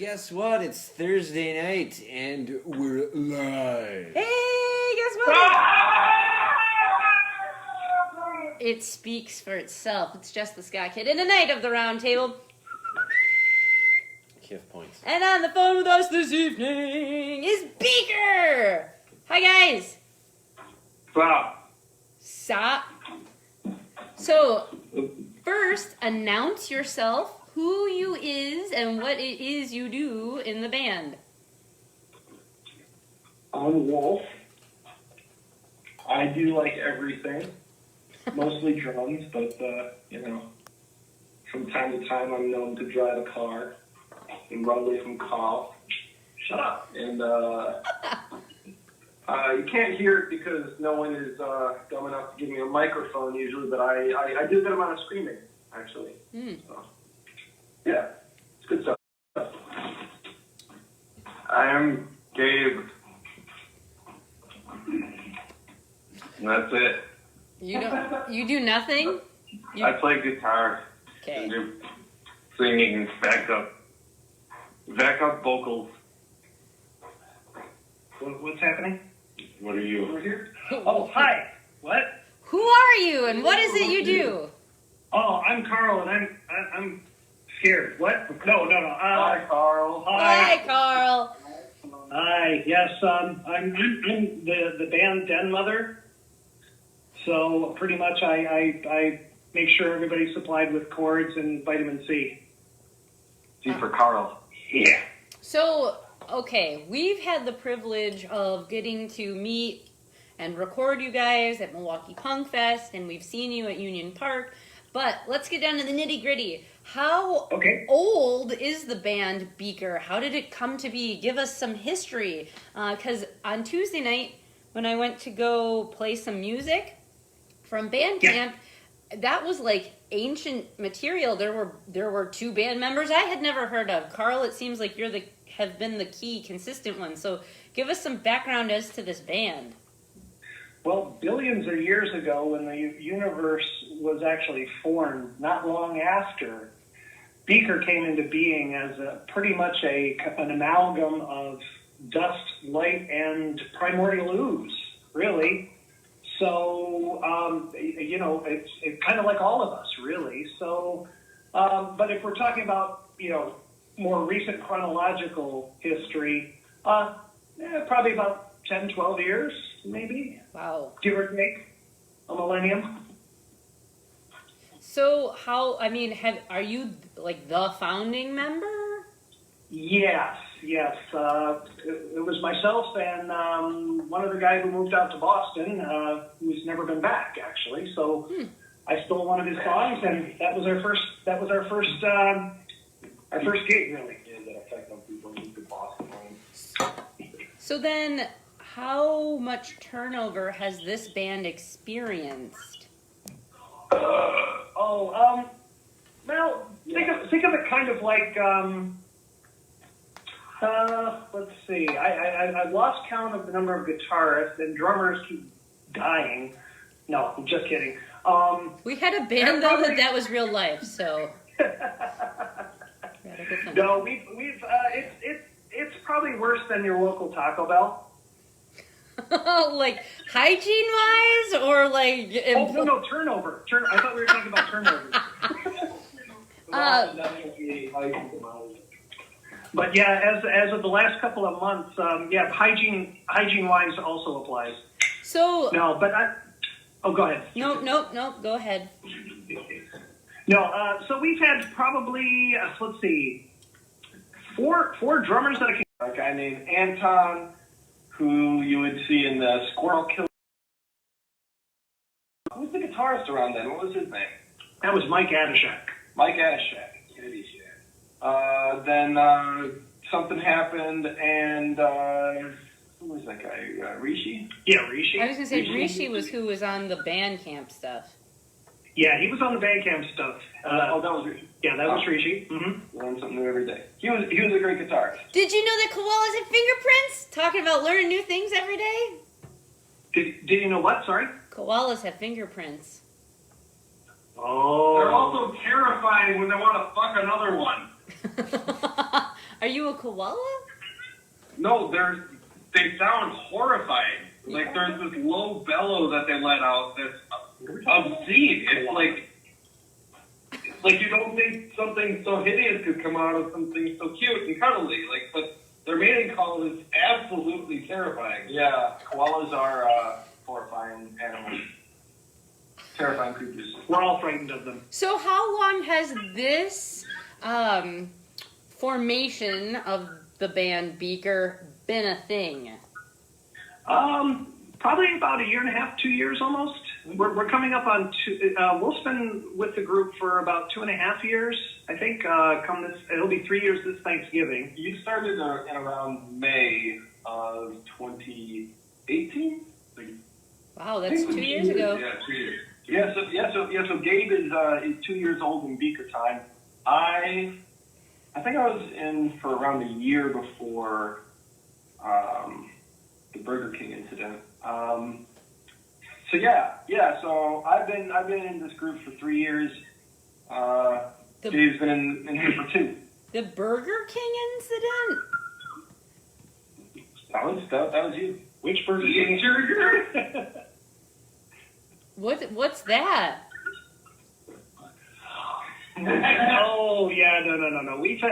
guess what? It's Thursday night and we're live. Hey, guess what? It speaks for itself. It's just the Sky Kid. And tonight of the round table. Kiff points. And on the phone with us this evening is Beaker. Hi, guys. Stop. So, first, announce yourself, who you is, and what it is you do in the band. I'm Wolf. I do like everything, mostly drums, but from time to time I'm known to drive a car and run away from cops. Shut up. And you can't hear it because no one is dumb enough to give me a microphone usually, but I do a good amount of screaming, actually. So, yeah, it's good stuff. I'm Gabe. And that's it. You do nothing? I play guitar. Okay. And do singing, backup vocals. What's happening? What are you? Over here? Oh, hi. What? Who are you, and what is it you do? Oh, I'm Carl, and I'm scared. What? No. Hi, Carl. Hi, Carl. Hi. Yes. I'm the band Den Mother. So pretty much, I make sure everybody's supplied with cords and vitamin C. C for Carl. Yeah. So, okay, we've had the privilege of getting to meet and record you guys at Milwaukee Punk Fest, and we've seen you at Union Park. But let's get down to the nitty-gritty. How old is the band Beaker? How did it come to be? Give us some history. Because on Tuesday night, when I went to go play some music from band camp, that was like ancient material. There were two band members I had never heard of. Carl, it seems like have been the key consistent one. So give us some background as to this band. Well, billions of years ago, when the universe was actually formed, not long after, Beaker came into being as pretty much an amalgam of dust, light, and primordial ooze, really. So, it's kind of like all of us, really. So, but if we're talking about, more recent chronological history, probably about 10, 12 years, maybe. Wow. Give or take a millennium. So are you like the founding member? Yes. It was myself and one other guy who moved out to Boston, who's never been back actually. So I stole one of his songs, and that was our first gig, really. That effect on people who moved to Boston. So then, how much turnover has this band experienced? Well, think of it kind of like, let's see. I've lost count of the number of guitarists, and drummers keep dying. No, I'm just kidding. We had a band though that was real life, so. No, we've it's probably worse than your local Taco Bell. Like hygiene-wise, or like? No, turnover. I thought we were talking about turnover. But yeah, as of the last couple of months, hygiene-wise also applies. So no, but go ahead. No, go ahead. No, so we've had probably let's see, four drummers that came. A guy named Anton, who you would see in the Squirrel Kill. Who's the guitarist around then? What was his name? That was Mike Adashak. Mike Adashak. Then something happened, and who was that guy? Rishi? Yeah, Rishi. I was going to say Rishi was who was on the Bandcamp stuff. Yeah, he was on the Bandcamp stuff. That was Rishi. Yeah, that was Rishi. Mm-hmm. Learn something new every day. He was a great guitarist. Did you know that koalas have fingerprints? Talking about learning new things every day. Did you know what? Sorry? Koalas have fingerprints. Oh. They're also terrifying when they want to fuck another one. Are you a koala? No, they sound horrifying. Like there's this low bellow that they let out that's obscene. It's like you don't think something so hideous could come out of something so cute and cuddly. Like, but their mating call is absolutely terrifying. Yeah, koalas are horrifying animals. Terrifying creatures. We're all frightened of them. So how long has this formation of the band Beaker been a thing? Probably about a year and a half, 2 years almost. We're coming up on two. We'll spend with the group for about 2.5 years. I think it'll be 3 years this Thanksgiving. You started in around May of 2018. Wow, that's 2 years ago. Yeah, 2 years. So Gabe is 2 years old in Beaker time. I think I was in for around a year before the Burger King incident. So I've been in this group for 3 years. Dave's been in here for 2. The Burger King incident? That was you. Which Burger King? What's that? Oh yeah, no. We've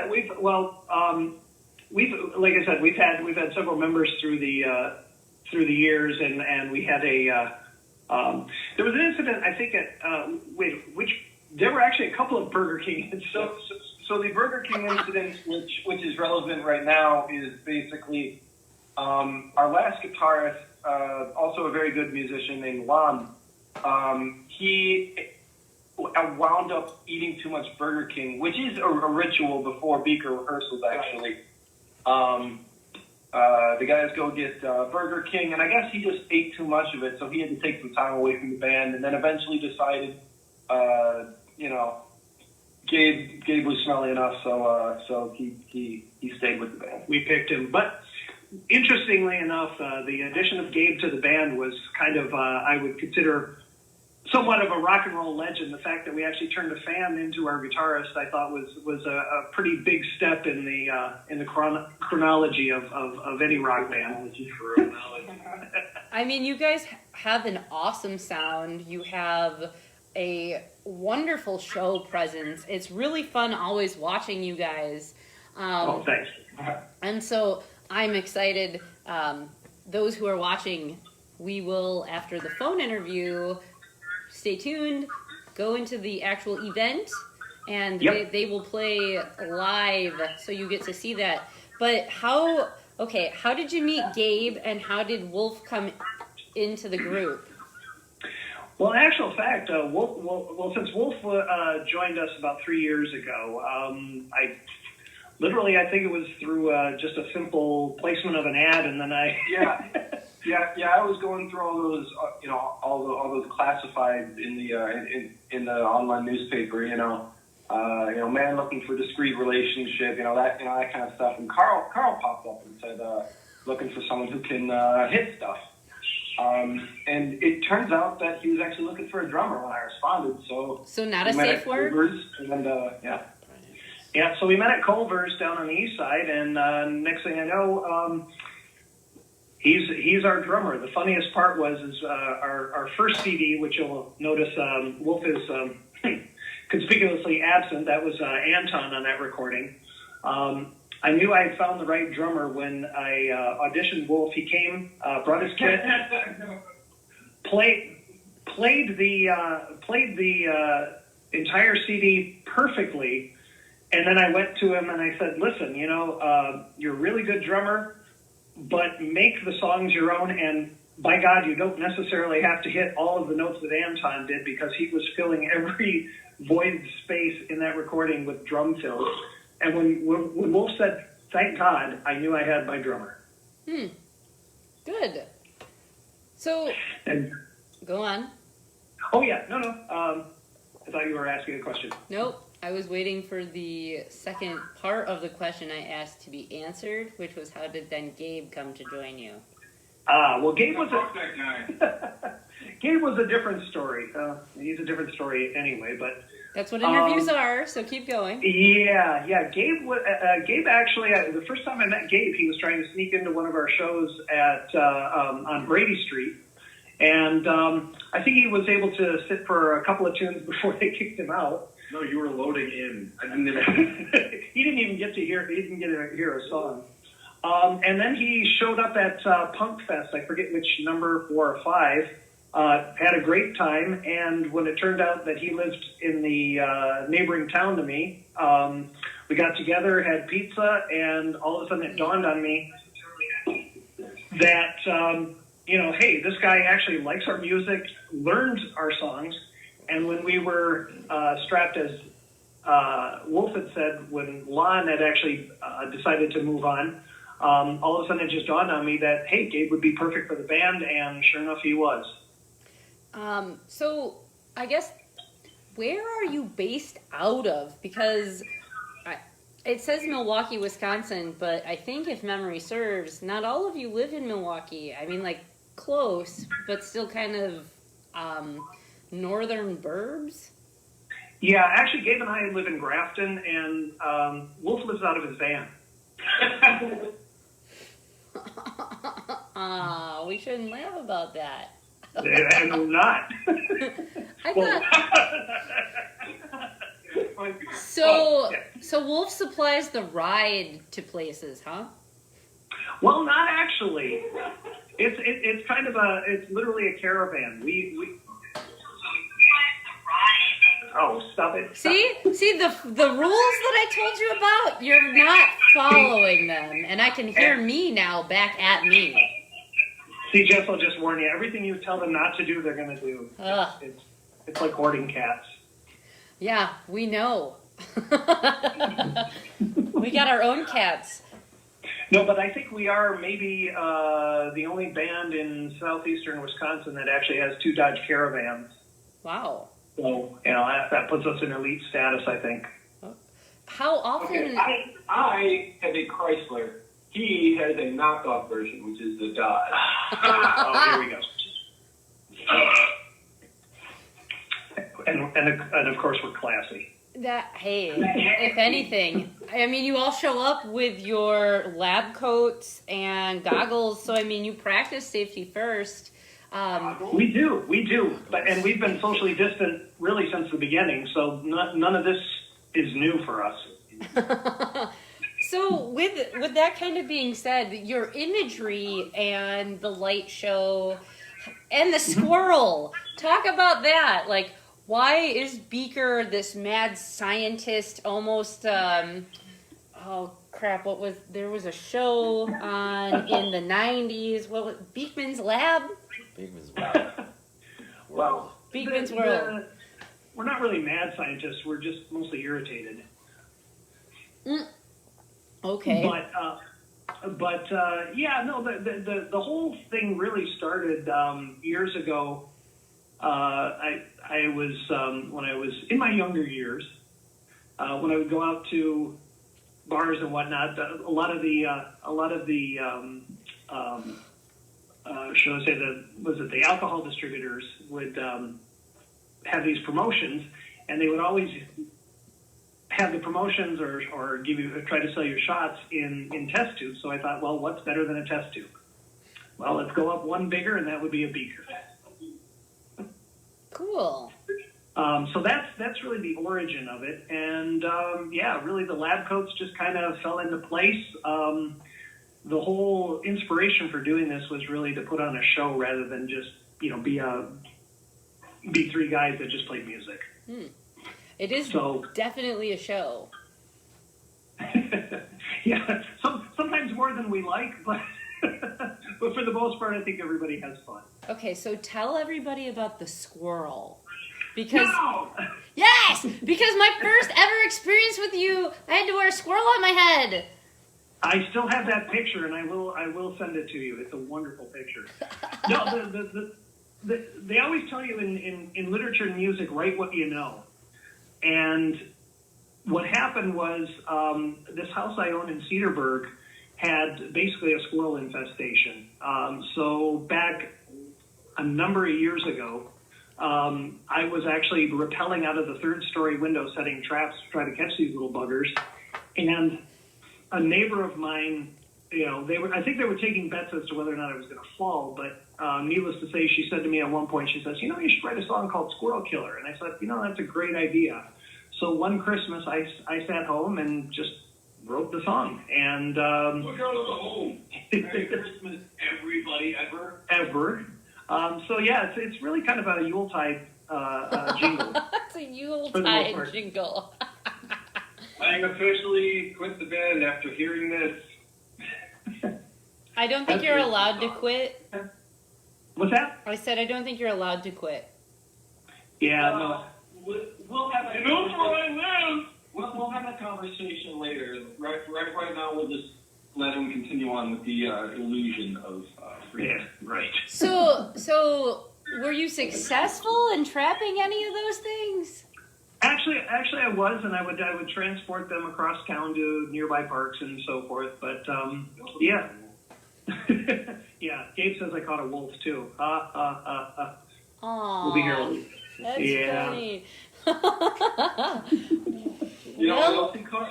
like I said, we've had several members through the years, and we had there was an incident, I think there were actually a couple of Burger King incidents. So the Burger King incident, which is relevant right now, is basically our last guitarist, also a very good musician named Lon. He wound up eating too much Burger King, which is a ritual before Beaker rehearsals, actually. The guys go get Burger King, and I guess he just ate too much of it, so he had to take some time away from the band, and then eventually decided, Gabe was smelly enough, so he stayed with the band. We picked him, but interestingly enough, the addition of Gabe to the band was kind of, I would consider, somewhat of a rock and roll legend. The fact that we actually turned a fan into our guitarist, I thought was a pretty big step in the chronology of any rock band. I mean, you guys have an awesome sound. You have a wonderful show presence. It's really fun always watching you guys. Thanks. And so I'm excited. Those who are watching, we will, after the phone interview, stay tuned, go into the actual event, and Yep. they will play live, so you get to see that. But how did you meet Gabe, and how did Wolf come into the group? Well, in actual fact, since Wolf joined us about 3 years ago, I think it was through just a simple placement of an ad, and then Yeah. I was going through all those, all those classifieds in the online newspaper, man looking for discreet relationship, that kind of stuff. And Carl popped up and said, looking for someone who can hit stuff. And it turns out that he was actually looking for a drummer when I responded. So not a safe word. Yeah, so we met at Culver's down on the east side, and next thing I know, he's our drummer. The funniest part was our first CD, which you'll notice Wolf is conspicuously absent. That was Anton on that recording. I knew I had found the right drummer when I auditioned Wolf. He came, brought his kit, played the entire CD perfectly. And then I went to him and I said, listen, you're a really good drummer, but make the songs your own. And by God, you don't necessarily have to hit all of the notes that Anton did, because he was filling every void space in that recording with drum fills. And when Wolf said, thank God, I knew I had my drummer. Good. So, go on. Oh, yeah. No. I thought you were asking a question. Nope. I was waiting for the second part of the question I asked to be answered, which was, how did then Gabe come to join you? Well, Gabe was Gabe was a different story. He's a different story anyway. But That's what interviews are, so keep going. Yeah. Gabe actually, the first time I met Gabe, he was trying to sneak into one of our shows on Brady Street. And I think he was able to sit for a couple of tunes before they kicked him out. No, you were loading in. I didn't even. He didn't even get to hear. He didn't get to hear a song. And then he showed up at Punk Fest. I forget which number 4 or 5. Had a great time. And when it turned out that he lived in the neighboring town to me, we got together, had pizza, and all of a sudden it dawned on me that. Hey, this guy actually likes our music, learned our songs, and when we were strapped, as Wolf had said, when Lon had actually decided to move on, all of a sudden it just dawned on me that, hey, Gabe would be perfect for the band, and sure enough, he was. So, I guess, where are you based out of? Because it says Milwaukee, Wisconsin, but I think if memory serves, not all of you live in Milwaukee. I mean, like, close, but still kind of northern burbs? Yeah, actually, Gabe and I live in Grafton, and Wolf lives out of his van. We shouldn't laugh about that. And we're not. So Wolf supplies the ride to places, huh? Well, not actually. It's kind of it's literally a caravan. We Oh, stop it. See the rules that I told you about, you're not following them, and I can hear me now back at me. See, Jess, I'll just warn you, everything you tell them not to do, they're going to do. It's like hoarding cats. Yeah, we know. We got our own cats. No, but I think we are maybe the only band in southeastern Wisconsin that actually has 2 Dodge Caravans. Wow. So, that puts us in elite status, I think. How often... Okay, I have a Chrysler. He has a knockoff version, which is the Dodge. Oh, here we go. And of course, we're classy. Hey, if anything, I mean, you all show up with your lab coats and goggles, so I mean, you practice safety first. We do, and we've been socially distant really since the beginning, so none of this is new for us. So with that kind of being said, your imagery and the light show and the squirrel, talk about that. Like, why is Beaker this mad scientist, almost, oh crap, there was a show in the 90s, what was Beekman's Lab? Beekman's Lab. Well, Beekman's World. We're not really mad scientists, we're just mostly irritated. Okay. The whole thing really started years ago. I was when I was in my younger years, when I would go out to bars and whatnot. A lot of the shall I say the alcohol distributors would have these promotions, and they would always have the promotions or try to sell you shots in test tubes. So I thought, well, what's better than a test tube? Well, let's go up one bigger, and that would be a Beaker. Cool. So that's really the origin of it, and really the lab coats just kind of fell into place. The whole inspiration for doing this was really to put on a show rather than just be 3 guys that just played music. It is definitely a show. Yeah, sometimes more than we like, but but for the most part, I think everybody has fun. Okay, so tell everybody about the squirrel. Because No! yes, because my first ever experience with you, I had to wear a squirrel on my head. I still have that picture, and I will send it to you. It's a wonderful picture. No, they always tell you in literature and music, write what you know. And what happened was this house I own in Cedarburg had basically a squirrel infestation. So back a number of years ago, I was actually rappelling out of the third-story window, setting traps to try to catch these little buggers. And a neighbor of mine, I think they were taking bets as to whether or not I was going to fall. But needless to say, she said to me at one point, she says, you should write a song called Squirrel Killer. And I said, that's a great idea. So one Christmas, I sat home and just wrote the song. And Look out of the home. Merry Christmas, everybody, ever. Ever. So yeah, it's really kind of a Yuletide jingle. It's a Yuletide jingle. I officially quit the band after hearing this. I don't think you're allowed to quit. What's that? I said I don't think you're allowed to quit. Yeah, no. We'll have a knows where I live. We'll have a conversation later. Right now, we'll just let him continue on with the illusion of freedom. Yeah, right. So were you successful in trapping any of those things? Actually, I was, and I would transport them across town to nearby parks and so forth. But yeah, yeah. Gabe says I caught a wolf too. Aww, We'll be here. That's funny.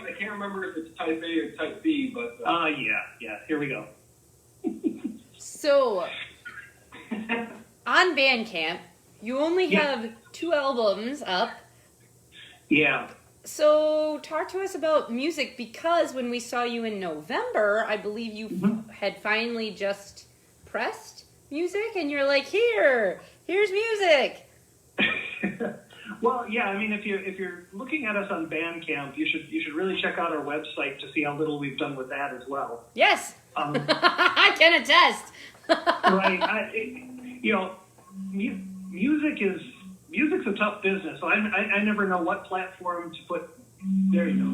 I can't remember if it's type A or type B, but yeah. Here we go. So on Bandcamp, you only have 2 albums up. Yeah. So talk to us about music, because when we saw you in November, I believe you had finally just pressed music, and you're like, here's music. Well, yeah. I mean, if you're looking at us on Bandcamp, you should really check out our website to see how little we've done with that as well. Yes, I can attest. Right. Music's a tough business. So I never know what platform to put. There you go.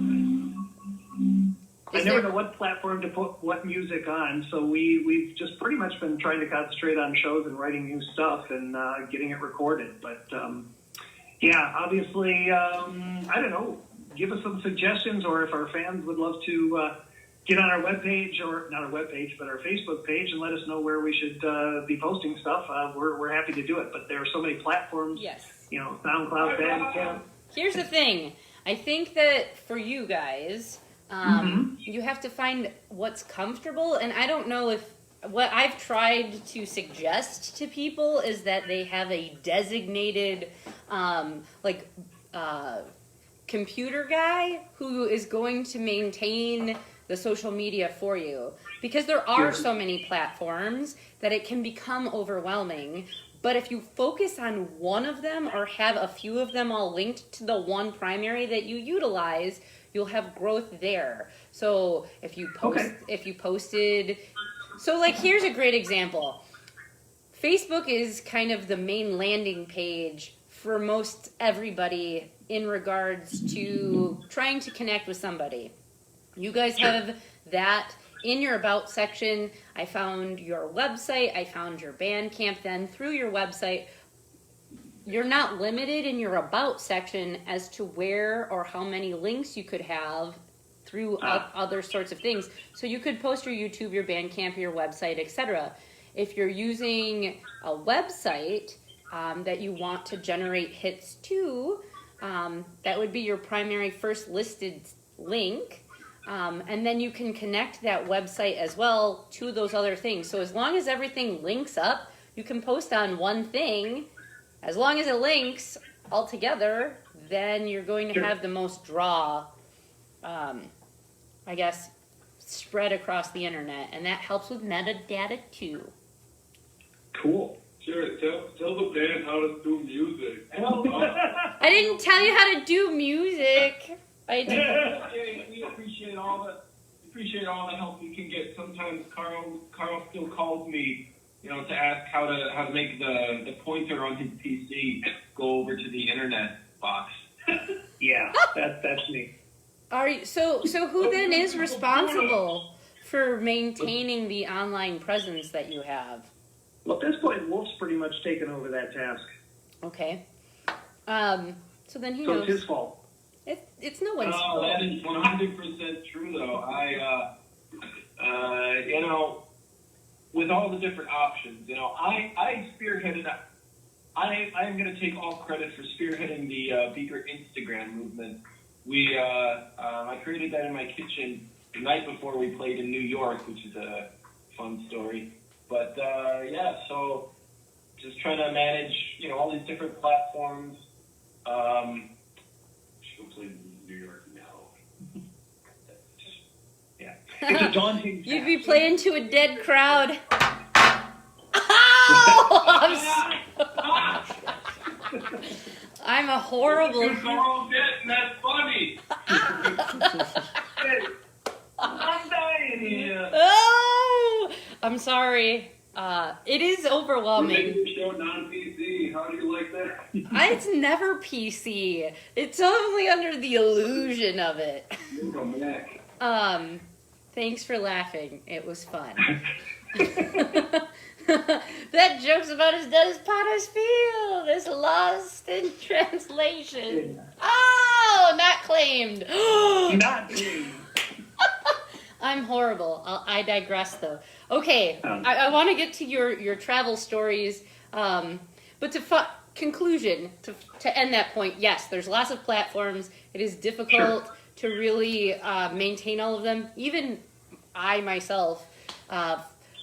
I never know what platform to put what music on. So we've just pretty much been trying to concentrate on shows and writing new stuff and getting it recorded. But yeah, obviously, I don't know. Give us some suggestions, or if our fans would love to get on our webpage, or not our webpage, but our Facebook page, and let us know where we should be posting stuff. We're happy to do it. But there are so many platforms. Yes. SoundCloud, Bandcamp. Here's the thing. I think that for you guys, you have to find what's comfortable. And I don't know if what I've tried to suggest to people is that they have a designated, computer guy who is going to maintain the social media for you, because there are so many platforms that it can become overwhelming. But if you focus on one of them, or have a few of them all linked to the one primary that you utilize, you'll have growth there. So if you posted, so like, here's a great example. Facebook is kind of the main landing page for most everybody in regards to trying to connect with somebody. You guys have that in your About section. I found your website, I found your Bandcamp. Then through your website, you're not limited in your About section as to where or how many links you could have through other sorts of things. So you could post your YouTube, your Bandcamp, your website, etc. If you're using a website that you want to generate hits to, that would be your primary first listed link. And then you can connect that website as well to those other things. So as long as everything links up, you can post on one thing. As long as it links all together, then you're going to have the most draw, spread across the internet. And that helps with metadata too. Cool. Sure, tell the band how to do music. I didn't tell you how to do music. I did. We appreciate all the help we can get. Sometimes Carl still calls me, to ask how to make the pointer on his PC go over to the internet box. Yeah, that's me. So who then is responsible for maintaining the online presence that you have? Well, at this point, Wolf's pretty much taken over that task. Okay. So then he knows. So it's his fault. It's no one's fault. That is 100% true, though. with all the different options, I spearheaded I'm going to take all credit for spearheading the Beaker Instagram movement. I created that in my kitchen the night before we played in New York, which is a fun story. But so just trying to manage, all these different platforms. She'll play in New York now. Yeah, it's a daunting. You'd be playing to a dead crowd. Ow! I'm a horrible. You all get, and that's funny. I'm dying here. Oh, I'm sorry. It is overwhelming. Making the show non-PC. How do you like that? It's never PC. It's only under the illusion of it. Thanks for laughing. It was fun. That joke's about as dead as Potter's Field. It's lost in translation. Oh, not claimed. Not me. I'm horrible. I digress, though. Okay, I want to get to your travel stories, but conclusion, to end that point, yes, there's lots of platforms. It is difficult to really maintain all of them. Even I myself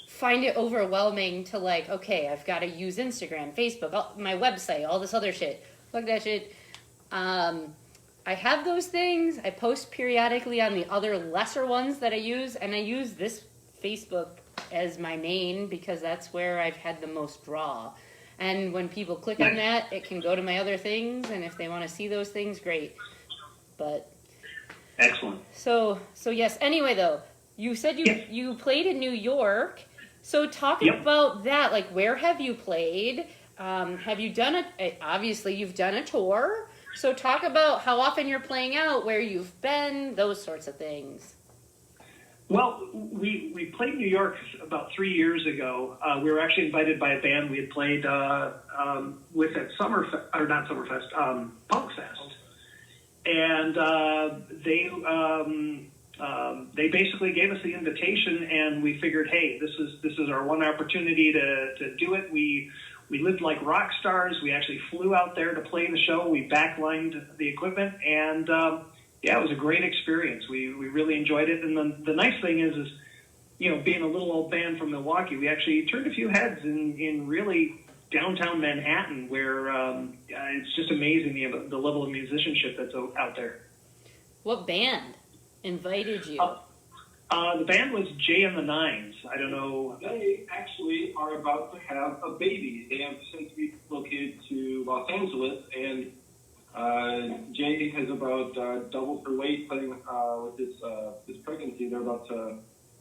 find it overwhelming to okay, I've got to use Instagram, Facebook, my website, all this other shit. Fuck that shit. I have those things. I post periodically on the other lesser ones that I use, and I use this Facebook as my main because that's where I've had the most draw. And when people click on that, it can go to my other things, and if they want to see those things, great. But Excellent. So yes. Anyway, though, you said you played in New York. So talk about that. Where have you played? Have you done obviously you've done a tour. So talk about how often you're playing out, where you've been, those sorts of things. Well, we played New York about 3 years ago. We were actually invited by a band we had played with at Punkfest, and they basically gave us the invitation, and we figured, hey, this is our one opportunity to do it. We lived like rock stars. We actually flew out there to play the show. We backlined the equipment, and it was a great experience. We really enjoyed it. And the nice thing is being a little old band from Milwaukee, we actually turned a few heads in really downtown Manhattan, where it's just amazing the level of musicianship that's out there. What band invited you? The band was Jay and the Nines. I don't know. They actually are about to have a baby. They have since relocated to Los Angeles, and Jay has about doubled her weight playing with this pregnancy. They're about to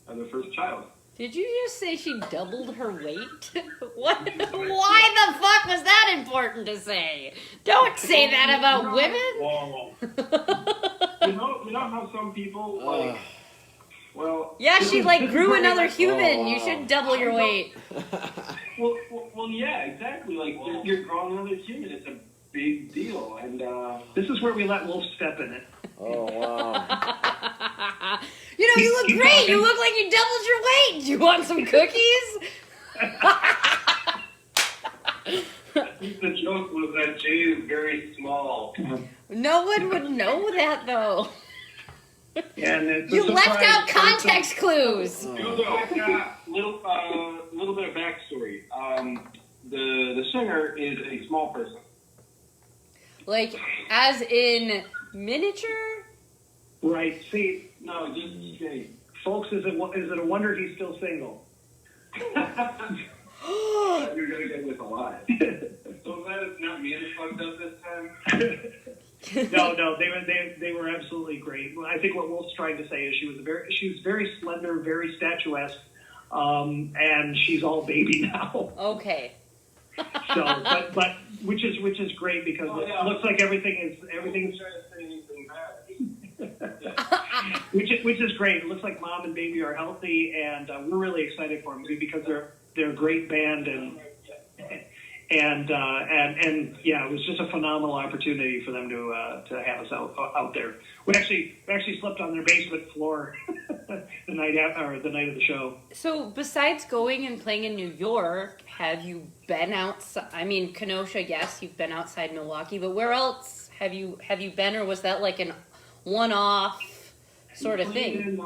have their first child. Did you just say she doubled her weight? What? Why the fuck was that important to say? Don't say that about women. Whoa. you know how some people Well, yeah, she grew another human. You should double your weight. Well, yeah, exactly. You're growing another human. It's a big deal, and this is where we let Wolf step in it. Oh, wow. You look great. You look like you doubled your weight. Do you want some cookies? I think the joke was that Jay is very small. No one would know that, though. Yeah, and it's You left out context clues. little bit of backstory. The singer is a small person. As in miniature? Right. See, No, just skinny. folks, is it a wonder he's still single? You're gonna get with a lot. So glad it's not me that fucked up this time. No, they were absolutely great. I think what Wolf's trying to say is she was very slender, very statuesque, and she's all baby now. Okay. So, but which is great because it looks like everything's Trying to say anything bad. which is great. It looks like mom and baby are healthy, and we're really excited for them because they're a great band, and yeah, it was just a phenomenal opportunity for them to have us out there. We actually slept on their basement floor the night of the show. So besides going and playing in New York, have you been outside? I mean, Kenosha, yes, you've been outside Milwaukee, but where else have you been, or was that like an one-off sort of thing?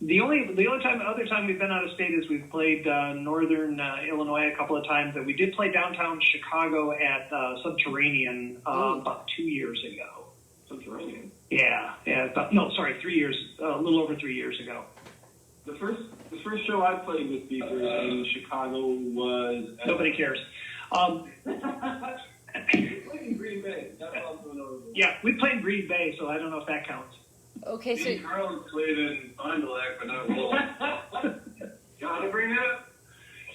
The other time we've been out of state is we've played northern Illinois a couple of times, and we did play downtown Chicago at Subterranean about 2 years ago. Subterranean. Yeah. 3 years, a little over 3 years ago. The first show I played with Beaker in Chicago was Nobody cares. we played in Green Bay. That's all I'm going over. Yeah, we played Green Bay, so I don't know if that counts. Okay, Me and so Carl played in Fond du Lac, but not Wolf. Gotta bring it up.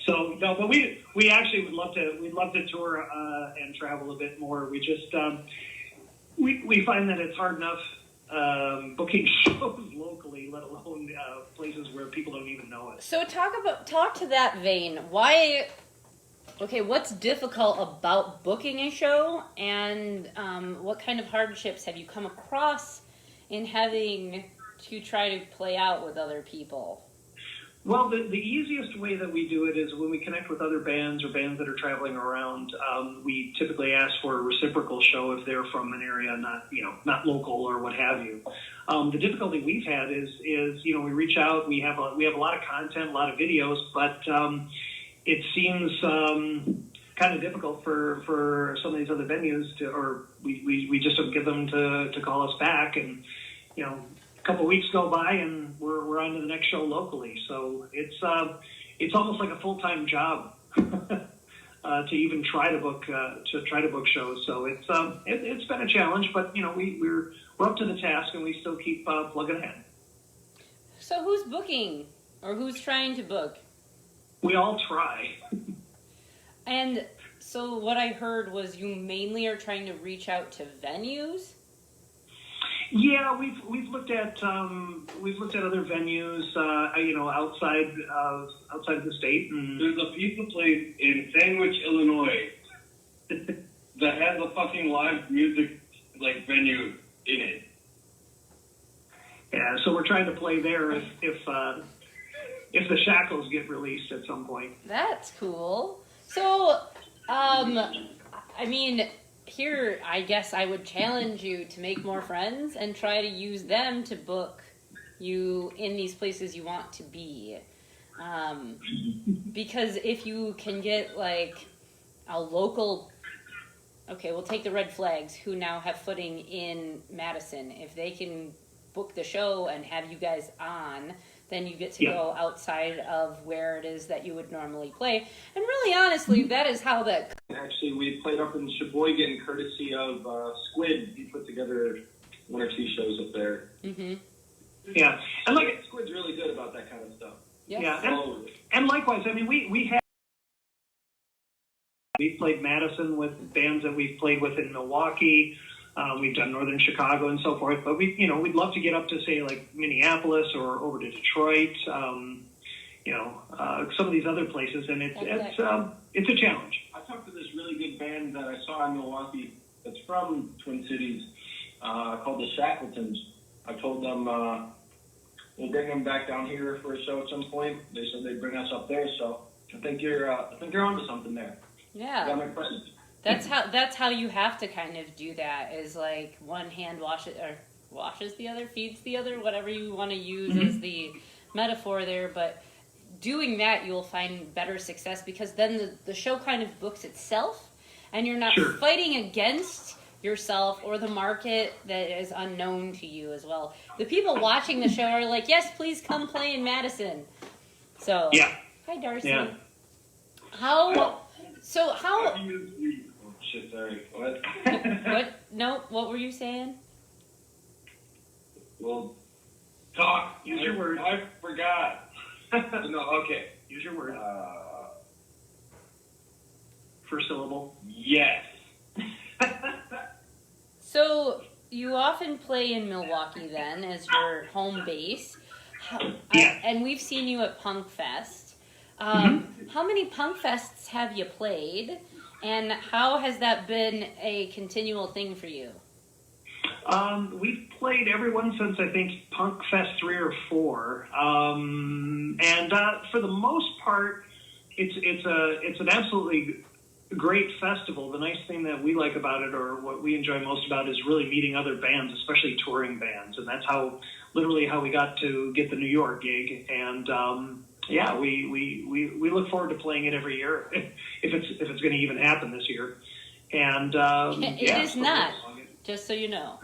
So no, but we actually we'd love to tour and travel a bit more. We just we find that it's hard enough booking shows locally, let alone places where people don't even know us. So talk to that vein. Why? Okay, what's difficult about booking a show, and what kind of hardships have you come across in having to try to play out with other people? Well, the easiest way that we do it is when we connect with other bands or bands that are traveling around. We typically ask for a reciprocal show if they're from an area not local or what have you. The difficulty we've had is we reach out, we have a lot of content, a lot of videos, but it seems kind of difficult for some of these other venues we just don't get them to call us back, and a couple of weeks go by and we're on to the next show locally. So it's almost like a full-time job to even try to book shows. So it's been a challenge, but we're up to the task, and we still keep plugging ahead. So who's booking, or who's trying to book? We all try. And so what I heard was you mainly are trying to reach out to venues. Yeah, we've looked at other venues, outside of the state. And There's a pizza place in Sandwich, Illinois, that has a fucking live music venue in it. yeah, so we're trying to play there if the Shackles get released at some point. That's cool. So, I mean, here, I guess I would challenge you to make more friends and try to use them to book you in these places you want to be. Because if you can get, a local... Okay, we'll take the Red Flags, who now have footing in Madison. If they can book the show and have you guys on, then you get to go outside of where it is that you would normally play. And really, honestly, that is how that... Actually, we played up in Sheboygan, courtesy of Squid. He put together 1 or 2 shows up there. Mm-hmm. Yeah, and Squid's really good about that kind of stuff. Yes. Yeah, and likewise, I mean, we've played Madison with bands that we've played with in Milwaukee. We've done northern Chicago and so forth, but we'd love to get up to say Minneapolis or over to Detroit. Some of these other places, and it's a challenge. I talked to this really good band that I saw in Milwaukee that's from Twin Cities called the Shackletons. I told them we'll bring them back down here for a show at some point. They said they'd bring us up there, so I think you're onto something there. Yeah. Got my friends. That's how you have to kind of do that, is one hand washes the other, feeds the other, whatever you want to use as the metaphor there. But doing that, you'll find better success, because then the show kind of books itself, and you're not fighting against yourself or the market that is unknown to you as well. The people watching the show are like, yes, please come play in Madison. So, hi, Darcy. Yeah. How... Oh, shit, sorry. What? What? No, what were you saying? Well, talk. Use your words. I forgot. No, okay. Use your word. First syllable. Yes. So, you often play in Milwaukee then as your home base. And we've seen you at Punk Fest. How many Punk Fests have you played? And how has that been a continual thing for you? We've played everyone since I think Punk Fest 3 or 4, and for the most part, it's an absolutely great festival. The nice thing that we like about it, or what we enjoy most about it, is really meeting other bands, especially touring bands, and that's literally how we got to get the New York gig. And yeah, we look forward to playing it every year if it's going to even happen this year. And it is not. Just so you know.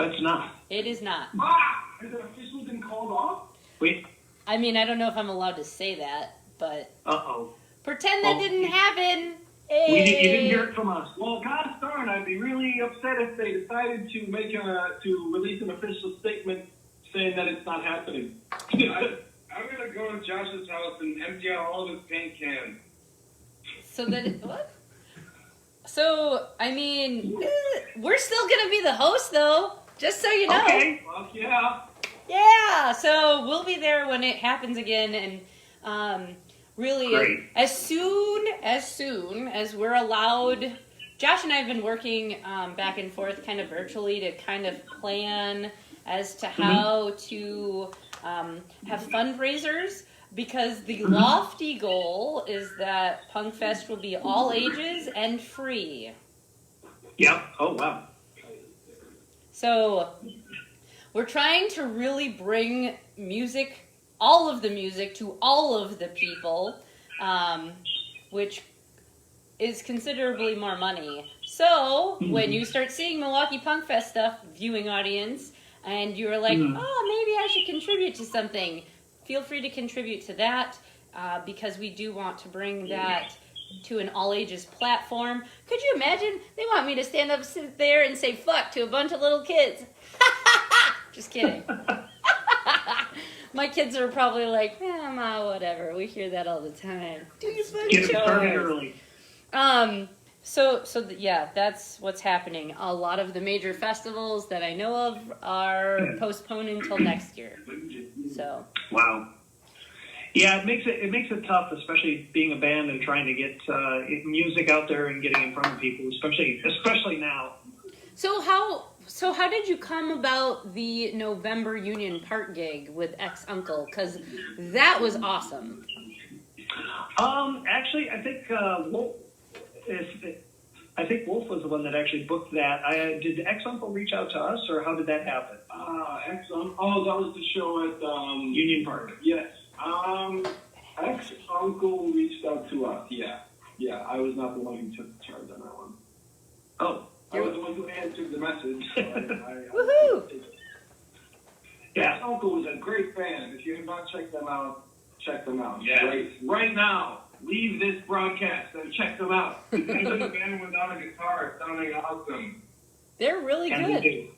It's not. It is not. Has it officially been called off? Wait. I mean, I don't know if I'm allowed to say that, but Uh-oh. pretend that didn't happen. You didn't hear it from us. Well, gosh darn, I'd be really upset if they decided to release an official statement saying that it's not happening. I'm gonna go to Josh's house and empty out all of his paint cans. So that what? So I mean, we're still gonna be the host, though. Just so you know. Okay. Fuck yeah. Yeah. So we'll be there when it happens again, and really, Great. as soon as we're allowed. Josh and I have been working back and forth, kind of virtually, to kind of plan as to how to have fundraisers, because the lofty goal is that Punk Fest will be all ages and free. Yep. Oh, wow. So we're trying to really bring music, all of the music, to all of the people, which is considerably more money. So when you start seeing Milwaukee Punk Fest stuff, viewing audience, and you're like, oh, maybe I should contribute to something, feel free to contribute to that, because we do want to bring that to an all-ages platform. Could you imagine? They want me to stand up, sit there, and say fuck to a bunch of little kids. Just kidding. My kids are probably like, Ma, whatever. We hear that all the time. Do your fucking Get it started chores. early. Yeah, that's what's happening. A lot of the major festivals that I know of are postponed until next year. So. Wow. Yeah, it makes it tough, especially being a band and trying to get music out there and getting in front of people, especially now. So how did you come about the November Union Park gig with Ex-Uncle? Because that was awesome. Actually, I think Wolf was the one that actually booked that. Did Ex-Uncle reach out to us, or how did that happen? Ex-Uncle. Oh, that was the show at Union Park. Yes. Ex-Uncle reached out to us. Yeah. I was not the one who took charge on that one. Oh. I was the one who answered the message. So Woohoo! Yeah. Ex-Uncle was a great band. If you have not checked them out, check them out. Yeah. Great. Right now, leave this broadcast and check them out. Even the band without a guitar sounding awesome. They're really And we good. do.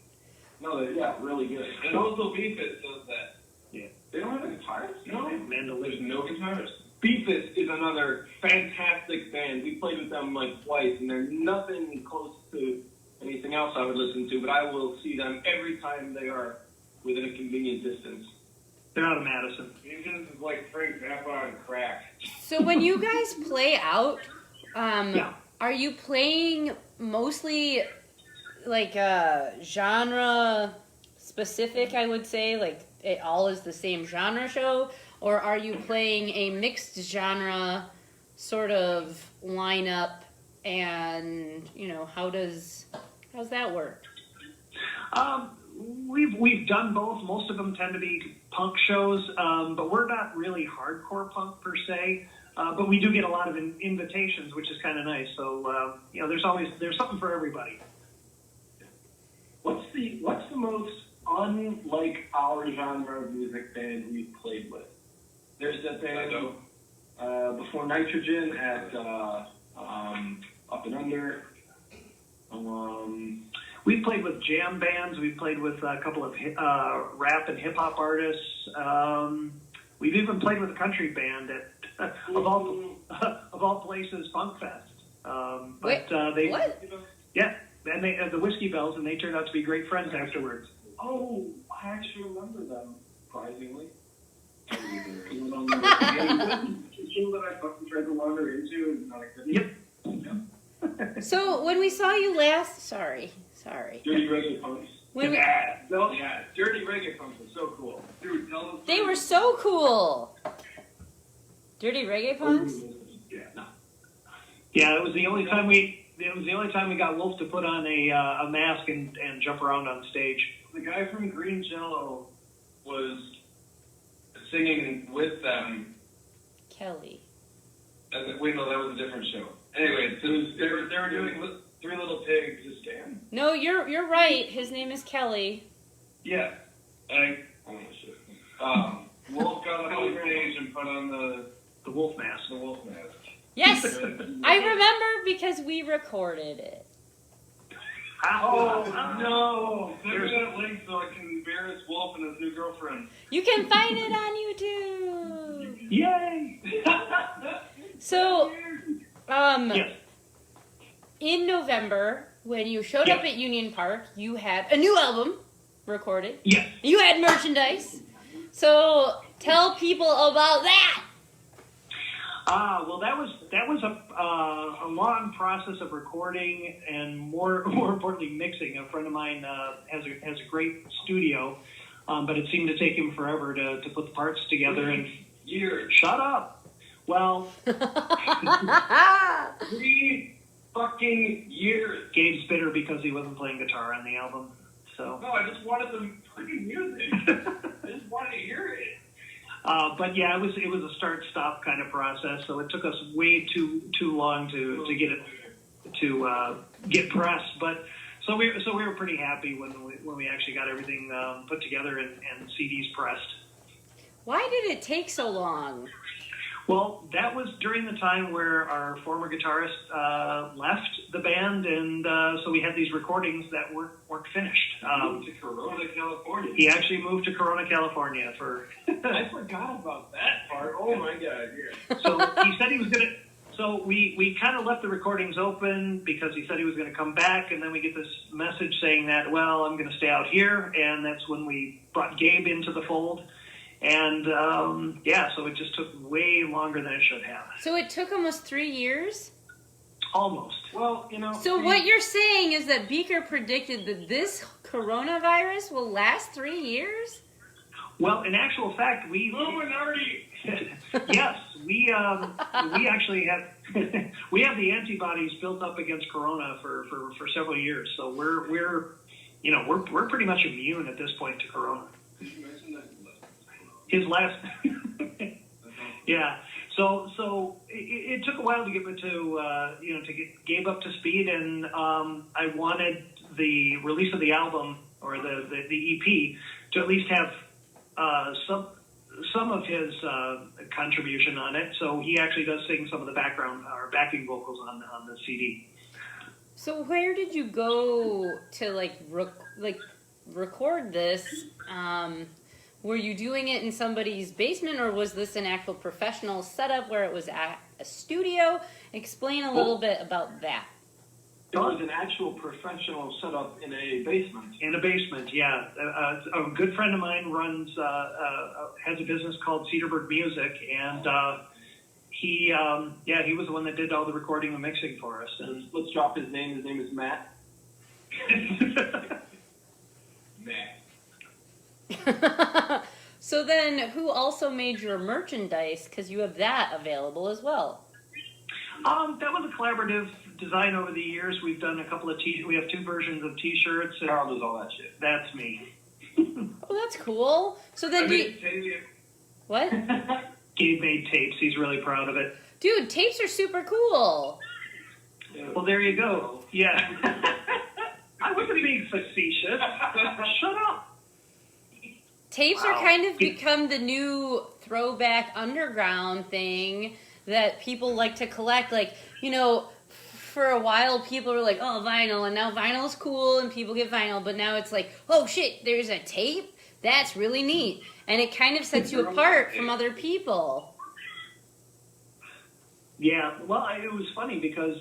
No, they're really good. And also Beefus does that. Yeah. They don't have a guitarist? No. Mandolin. There's no guitarist. Beefus is another fantastic band. We played with them like twice, and they're nothing close to anything else I would listen to, but I will see them every time they are within a convenient distance. They're out of Madison. Beefus is like Frank Zappa on crack. So when you guys play out, Yeah. are you playing mostly like genre specific, I would say, like it all is the same genre show, or are you playing a mixed genre sort of lineup, and how's that work? We've done both. Most of them tend to be punk shows, but we're not really hardcore punk per se. But we do get a lot of invitations, which is kind of nice. So there's something for everybody. What's the most unlike our genre of music band we've played with? There's that band before Nitrogen at Up and Under. We've played with jam bands. We've played with a couple of rap and hip hop artists. We've even played with a country band at of all places, Punk Fest. What? Yeah, and they the Whiskey Bells, and they turned out to be great friends afterwards. Oh, I actually remember them, surprisingly. People that I fucking tried to wander into, and not a good. Yep. So when we saw you last, sorry. Dirty reggae punks. When we, Yeah, dirty reggae punks are so cool. Dude, tell us. they were so cool. Dirty Reggae Punks? Yeah, no. Yeah, it was the only time we got Wolf to put on a mask and jump around on stage. The guy from Green Jello was singing with them. Kelly. Wait, no, that was a different show. Anyway, so they were doing Three Little Pigs. Just damn. No, you're right. His name is Kelly. Yeah. Oh shit. Wolf got up on stage and put on The Wolf mask. the wolf mask. Yes, I remember because we recorded it. Oh no! Send me that link so I can embarrass Wolf and his new girlfriend. You can find it on YouTube. Yay! So, Yes. in November, when you showed up at Union Park, you had a new album recorded. Yes. You had merchandise. So, tell people about that. Well, that was a long process of recording and more importantly mixing. A friend of mine has a great studio, but it seemed to take him forever to put the parts together. And Years. shut up. Well, 3 fucking years. Gabe's bitter because he wasn't playing guitar on the album. So. No, I just wanted the freaking music. I just wanted to hear it. But yeah, it was a start-stop kind of process. So it took us way too long to get it to get pressed. But so we were pretty happy when we actually got everything put together and CDs pressed. Why did it take so long? Well, that was during the time where our former guitarist left the band, and so we had these recordings that weren't finished. Moved to Corona, California. He actually moved to Corona, California for. I forgot about that part. Oh my god, yeah. So he said he was gonna. So we kind of left the recordings open because he said he was going to come back, and then we get this message saying that, well, I'm going to stay out here, and that's when we brought Gabe into the fold. And, so it just took way longer than it should have. So it took almost 3 years? Almost. Well, So what you're saying is that Beaker predicted that this coronavirus will last 3 years? Well, in actual fact, Illuminati. yes, we actually have we have the antibodies built up against corona for several years. So we're pretty much immune at this point to corona. Did you mention that? His last, yeah. So it took a while to get to get Gabe up to speed, and I wanted the release of the album or the EP to at least have some of his contribution on it. So he actually does sing some of the background or backing vocals on the CD. So where did you go to record this? Were you doing it in somebody's basement, or was this an actual professional setup where it was at a studio? Explain a little bit about that. It was an actual professional setup in a basement. In a basement, yeah. A good friend of mine has a business called Cedarburg Music, and he was the one that did all the recording and mixing for us. And Let's drop his name. His name is Matt. Matt. So then, who also made your merchandise? Because you have that available as well. That was a collaborative design over the years. We've done a couple of we have 2 versions of T-shirts. And Carl does all that shit. that's me. Oh, that's cool. So then, what? Gabe made tapes. He's really proud of it. Dude, tapes are super cool. Well, there you go. Yeah. I wasn't being facetious. Shut up. Tapes are kind of become the new throwback underground thing that people like to collect. Like, for a while people were like, oh, vinyl, and now vinyl's cool and people get vinyl, but now it's like, oh shit, there's a tape? That's really neat. And it kind of sets you apart from other people. Yeah, well, it was funny because...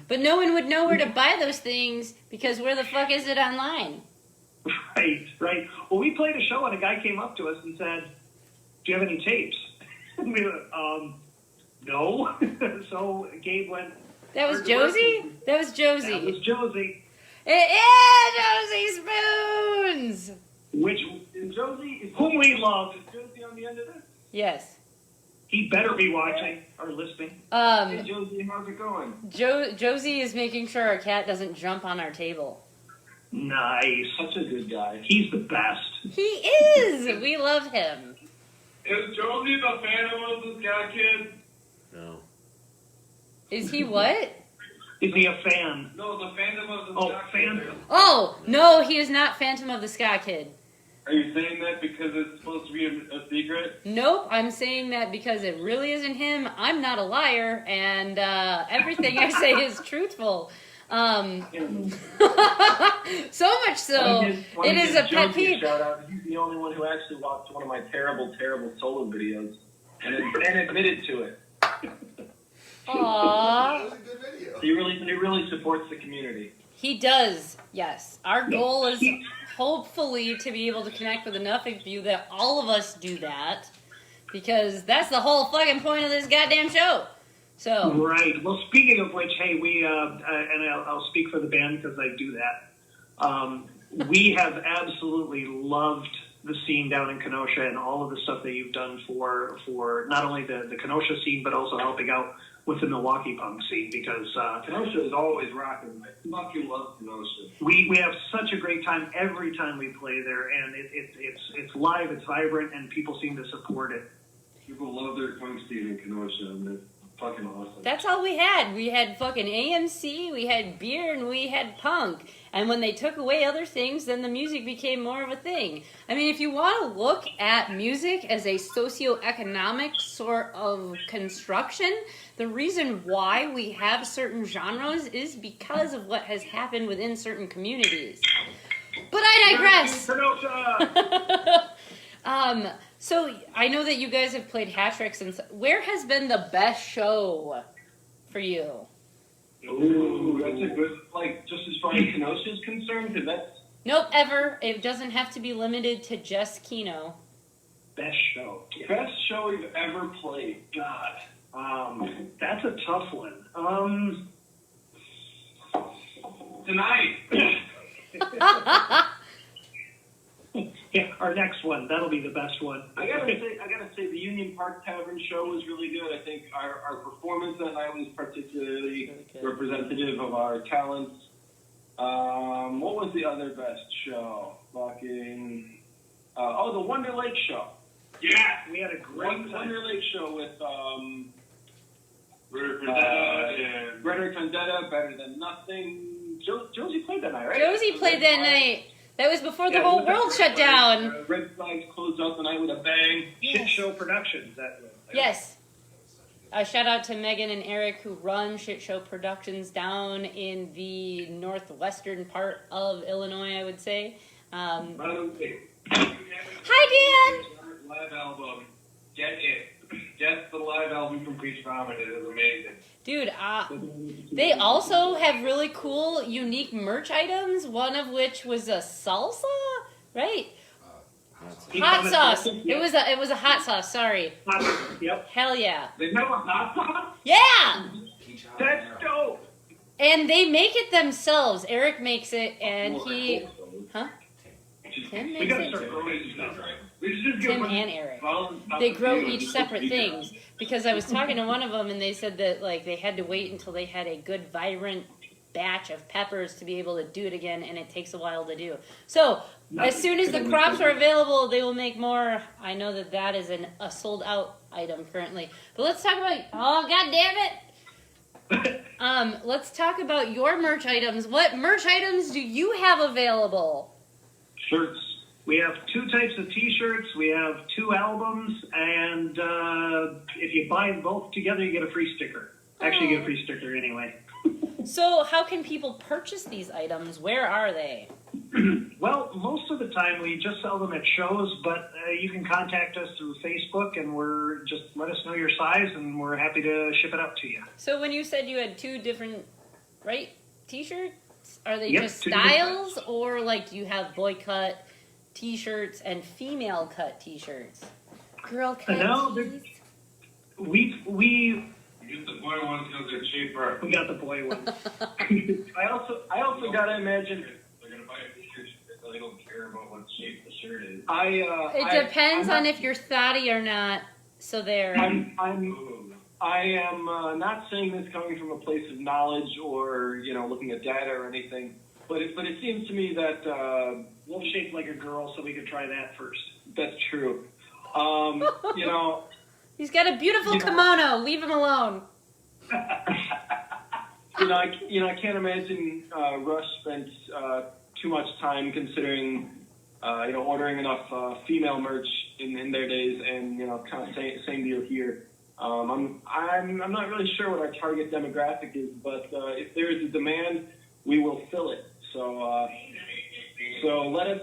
But no one would know where to buy those things because where the fuck is it online? Right. Well, we played a show and a guy came up to us and said, do you have any tapes? And we went, no. So Gabe went, That was Josie? That was Josie. That was Josie. Josie Spoons! Which, Josie, whom we love. is Josie on the end of this? Yes. He better be watching or listening. Hey, Josie, how's it going? Josie is making sure our cat doesn't jump on our table. Nice. Such a good guy. He's the best. He is! We love him. Is Josie the Phantom of the Sky Kid? No. Is he what? Is he a fan? No, the Phantom of the Oh, Sky fan. Kid. Oh, no, he is not Phantom of the Sky Kid. Are you saying that because it's supposed to be a secret? Nope, I'm saying that because it really isn't him. I'm not a liar, and everything I say is truthful. So much so, it is a pet peeve. Shout out. He's the only one who actually watched one of my terrible solo videos and admitted to it. Aww. That was a good video. He really supports the community. He does, yes. Our goal is hopefully to be able to connect with enough of you that all of us do that, because that's the whole fucking point of this goddamn show. So Right. Well, speaking of which, hey, we and I'll speak for the band because I do that. We have absolutely loved the scene down in Kenosha and all of the stuff that you've done for not only the Kenosha scene but also helping out with the Milwaukee punk scene, because Kenosha is always rocking. I fucking love Kenosha. we have such a great time every time we play there, and it's live, it's vibrant, and people seem to support it. People love their punk scene in Kenosha, and it's fucking awesome. that's all we had. We had fucking AMC, we had beer, and we had punk. And when they took away other things, then the music became more of a thing. I mean, if you want to look at music as a socioeconomic sort of construction, the reason why we have certain genres is because of what has happened within certain communities. But I digress. Kenosha! So I know that you guys have played hat tricks, and where has been the best show for you? Ooh, that's a good, just as far as Kenosha is concerned, because that's... Nope, ever. It doesn't have to be limited to just Keno. Best show. Best show we've ever played. God. That's a tough one. Tonight. Yeah, our next one. That'll be the best one. I gotta say, the Union Park Tavern show was really good. I think our performance that night was particularly representative of our talents. What was the other best show? Fucking, the Wonder Lake show. Yeah, we had a great time. Wonder Lake show with Rhetoric Vendetta, Better Than Nothing. Josie played that night, right? Josie played that night. That was before the whole world shut down. Red Flags closed out the night with a bang. Shit Show Productions. Yes. Shout out to Megan and Eric, who run Shit Show Productions down in the northwestern part of Illinois, I would say. Hi, Dan! Live album. Get it. Get the live album from Preach Vomit. It is amazing. Dude, they also have really cool, unique merch items, one of which was a salsa, right? Hot sauce. It was a hot sauce, sorry. Yep. Hell yeah. They have a hot sauce? Yeah! That's dope. And they make it themselves. Eric makes it, and he... Huh? Tim We makes gotta it? start growing stuff. Tim and Eric. They grow each separate things. Because I was talking to one of them, and they said that they had to wait until they had a good, vibrant batch of peppers to be able to do it again, and it takes a while to do. So, as soon as the crops are available, they will make more. I know that is a sold-out item currently. But let's talk about... Oh, God damn it! Let's talk about your merch items. What merch items do you have available? Shirts. We have 2 types of T-shirts. We have 2 albums, and if you buy them both together, you get a free sticker. Actually, you get a free sticker anyway. So, how can people purchase these items? Where are they? Well, most of the time we just sell them at shows, but you can contact us through Facebook, and just let us know your size, and we're happy to ship it out to you. So, when you said you had 2 different, right, T-shirts, are they Yep, just 2 different styles, or do you have boy cut T-shirts and female cut T-shirts? Girl cut No, tees? we You get the boy ones because they're cheaper. We got the boy one. I also gotta imagine. They're gonna buy a t-shirt if they don't care about what shape the shirt is. It depends on if you're thotty or not. So there. I am not saying this coming from a place of knowledge or looking at data or anything, but it seems to me that Wolf shaped like a girl, so we could try that first. that's true. He's got a beautiful kimono. Leave him alone. I can't imagine Rush spent too much time considering ordering enough female merch in their days, and kind of same deal here. I'm not really sure what our target demographic is, but if there is a demand, we will fill it. So let us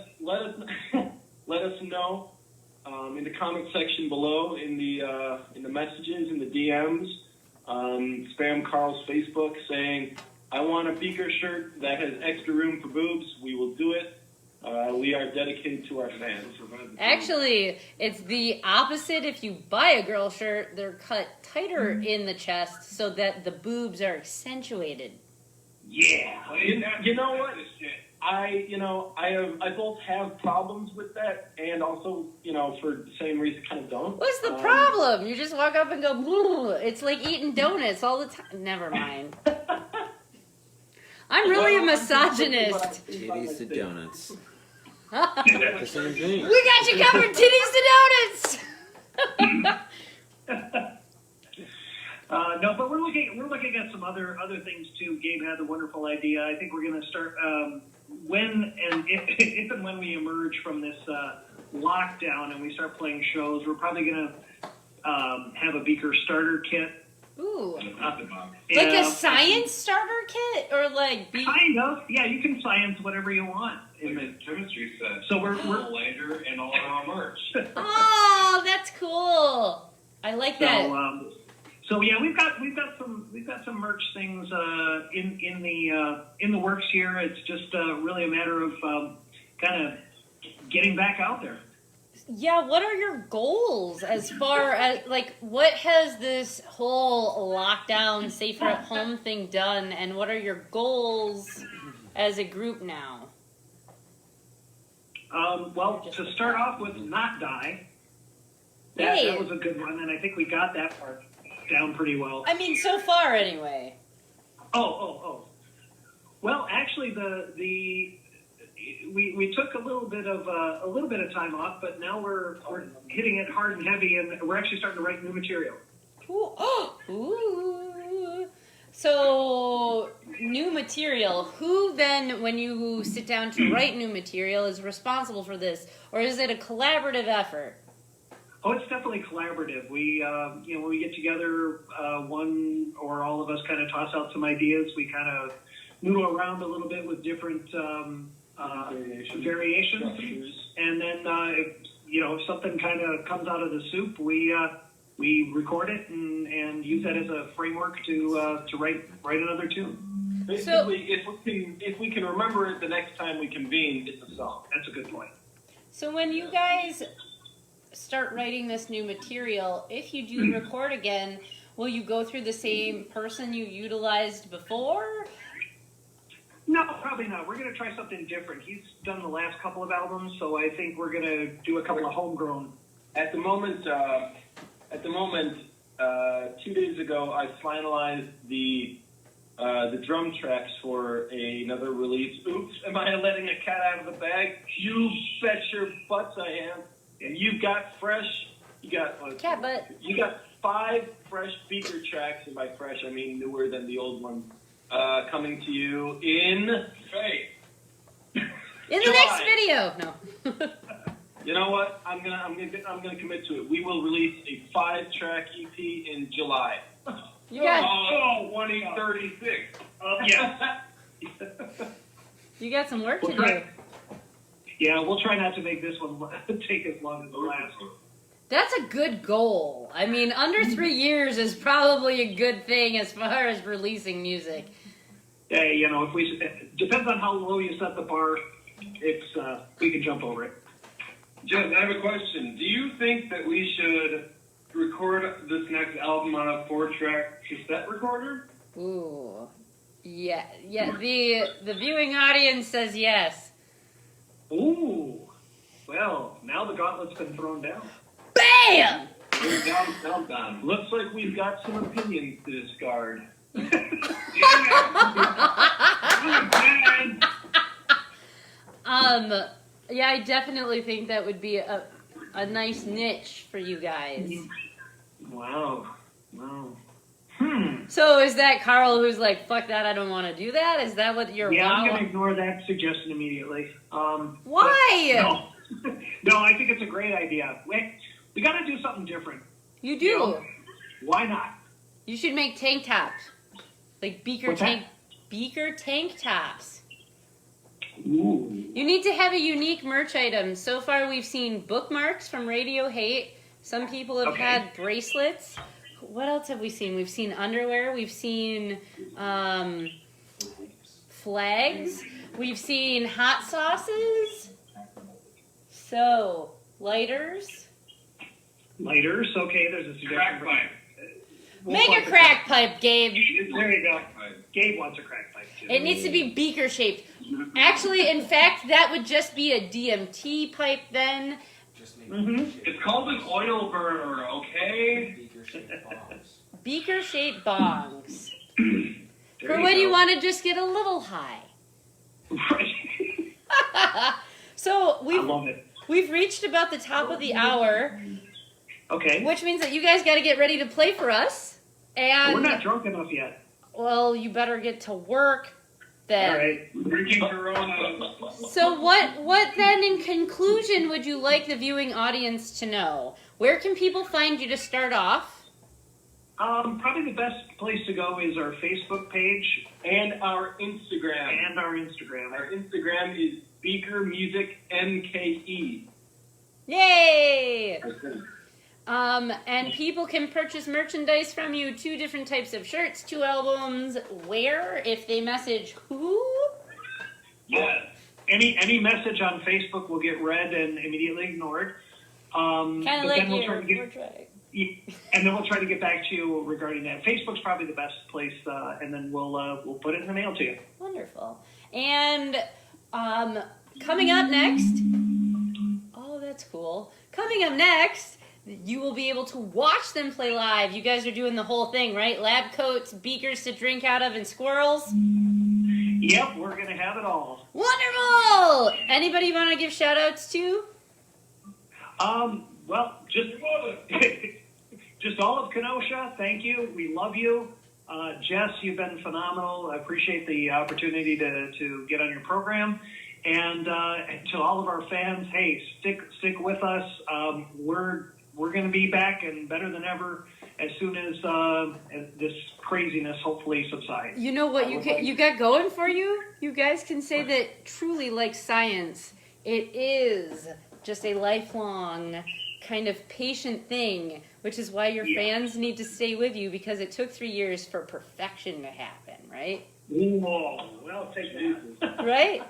let us know in the comment section below, in the messages, in the DMs. Spam Carl's Facebook saying, "I want a Beaker shirt that has extra room for boobs." We will do it. We are dedicated to our fans. Actually, it's the opposite. If you buy a girl shirt, they're cut tighter in the chest so that the boobs are accentuated. Yeah. You know what? I both have problems with that, and also for the same reason, kind of don't. What's the problem? You just walk up and go, "Blue." It's like eating donuts all the time. Never mind. I'm really a misogynist. Titties to donuts. We The same thing. got you covered, titties to donuts. No, but we're looking at some other things too. Gabe had the wonderful idea. I think we're going to start if and when we emerge from this lockdown and we start playing shows, we're probably going to have a Beaker starter kit. Ooh. Yeah. Like a science starter kit? Or like... Kind of. Yeah, you can science whatever you want. Like a chemistry set. So we're later and all our merch. Oh, that's cool. I like that. So yeah, we've got some merch things in the works here. It's just really a matter of kind of getting back out there. Yeah, what are your goals as far as, like, what has this whole lockdown, safer at home thing done, and what are your goals as a group now? Well, to start off with, not die. That was a good one, and I think we got that part down pretty well. I mean, so far anyway. Oh. Well, actually, we took a little bit of time off, but now we're hitting it hard and heavy, and we're actually starting to write new material. Cool. Ooh. So, new material. Who then, when you sit down to write new material, is responsible for this, or is it a collaborative effort? Oh, it's definitely collaborative. We, when we get together, one or all of us kind of toss out some ideas. We kind of noodle around a little bit with different variations, and then if something kind of comes out of the soup, we record it and use that as a framework to write another tune. Basically, if we can remember it the next time we convene, it's a song. That's a good point. So when you guys start writing this new material, if you do record again, will you go through the same person you utilized before? No, probably not. We're going to try something different. He's done the last couple of albums, so I think we're going to do a couple of homegrown. At the moment, 2 days ago, I finalized the drum tracks for another release. Oops, am I letting a cat out of the bag? You bet your butts I am. And you got Cat butt. You got 5 fresh Beaker tracks, and by fresh I mean newer than the old one, coming to you in In the next video. No. You know what? I'm gonna commit to it. We will release a 5-track EP in July. You got, 2036. Yeah. you got some work to do. Yeah, we'll try not to make this one take as long as the last one. That's a good goal. I mean, under 3 years is probably a good thing as far as releasing music. Hey, it depends on how low you set the bar. We can jump over it. Jess, I have a question. Do you think that we should record this next album on a 4-track cassette recorder? Ooh. Yeah. The viewing audience says yes. Ooh. Well, now the gauntlet's been thrown down. Bam! Down. Looks like we've got some opinions to discard. Yeah, I definitely think that would be a nice niche for you guys. Wow. So is that Carl who's like, fuck that, I don't want to do that? Is that what you're Yeah, I'm wow? going to ignore that suggestion immediately. Why? No. No, I think it's a great idea. We got to do something different. You do. You know, why not? You should make tank tops. Like Beaker tank tops. Ooh. You need to have a unique merch item. So far we've seen bookmarks from Radio Hate. Some people have had bracelets. What else have we seen? We've seen underwear. We've seen flags. We've seen hot sauces. So, lighters. Lighters, okay, there's a suggestion. Crack pipe. Make a crack pipe, Gabe. There you go. Gabe wants a crack pipe, too. It needs to be beaker shaped. Actually, in fact, that would just be a DMT pipe then. It's called an oil burner, okay? Beaker shaped bongs. There For when you go. want to just get a little high. Right. So I love it. we've reached about the top of the hour, Okay. which means that you guys got to get ready to play for us. And We're not drunk enough yet. well, you better get to work then. All right. Drinking Corona. So what then in conclusion would you like the viewing audience to know? Where can people find you to start off? Probably the best place to go is our Facebook page And our Instagram. and our Instagram. Our Instagram is Beaker Music MKE. Yay! And people can purchase merchandise from you, 2 different types of shirts, 2 albums. Where? If they message who? Yeah. Any message on Facebook will get read and immediately ignored. Kind But of like then we'll your try to get, portrait. and then we'll try to get back to you regarding that. Facebook's probably the best place, and then we'll put it in the mail to you. Wonderful. And coming up next, oh, that's cool. Coming up next, you will be able to watch them play live. You guys are doing the whole thing, right? Lab coats, beakers to drink out of, and squirrels. Yep, we're gonna have it all. Wonderful! Anybody want to give shout outs to? Well, just all of Kenosha. Thank you. We love you. Jess, you've been phenomenal. I appreciate the opportunity to get on your program. And to all of our fans, hey, stick with us. We're going to be back and better than ever as soon as this craziness hopefully subsides. You know what you got going for you? You guys can say that truly, like science, it is just a lifelong kind of patient thing, which is why your fans need to stay with you, because it took 3 years for perfection to happen, right? Whoa, well, take that. Right?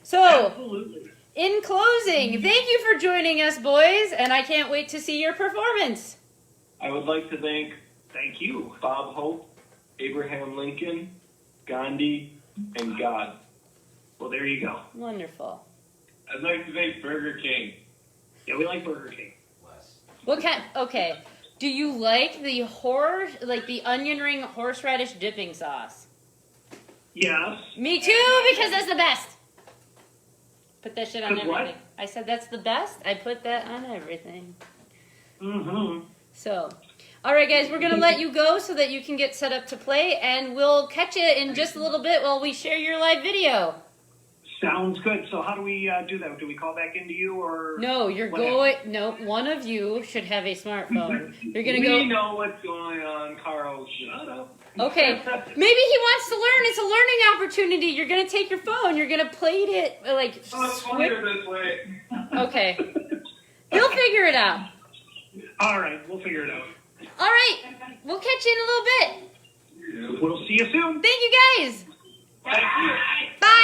So, Absolutely. in closing, thank you for joining us, boys, and I can't wait to see your performance. I would like to thank Thank you. Bob Hope, Abraham Lincoln, Gandhi, and God. Well, there you go. Wonderful. I'd like to thank Burger King. Yeah, we like Burger King. What kind? Okay. Do you like the the onion ring horseradish dipping sauce? Yes. Me too, because that's the best. Put that shit on 'Cause what? everything. I said that's the best. I put that on everything. Mm-hmm. So, all right, guys, we're gonna let you go so that you can get set up to play, and we'll catch you in just a little bit while we share your live video. Sounds good. So how do we do that? Do we call back into you or? No, you're what going. No, one of you should have a smartphone. You're gonna We go. know what's going on, Carl. Shut up. Okay, maybe he wants to learn. It's a learning opportunity. You're gonna take your phone. You're gonna play it like. Oh, it's funnier this way. Okay, he'll figure it out. All right, we'll figure it out. All right, we'll catch you in a little bit. We'll see you soon. Thank you, guys. Bye.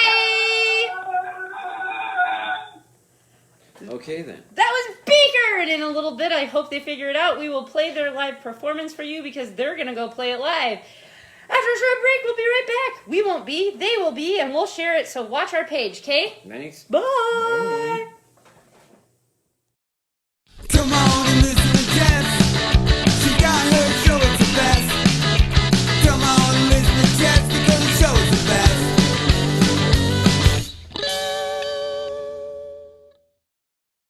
Okay then. That was Beaker. share it in a little bit. I hope they figure it out. We will play their live performance for you because they're going to go play it live. After a short break, we'll be right back. We won't be, they will be, and we'll share it. So watch our page, okay? Thanks. Bye.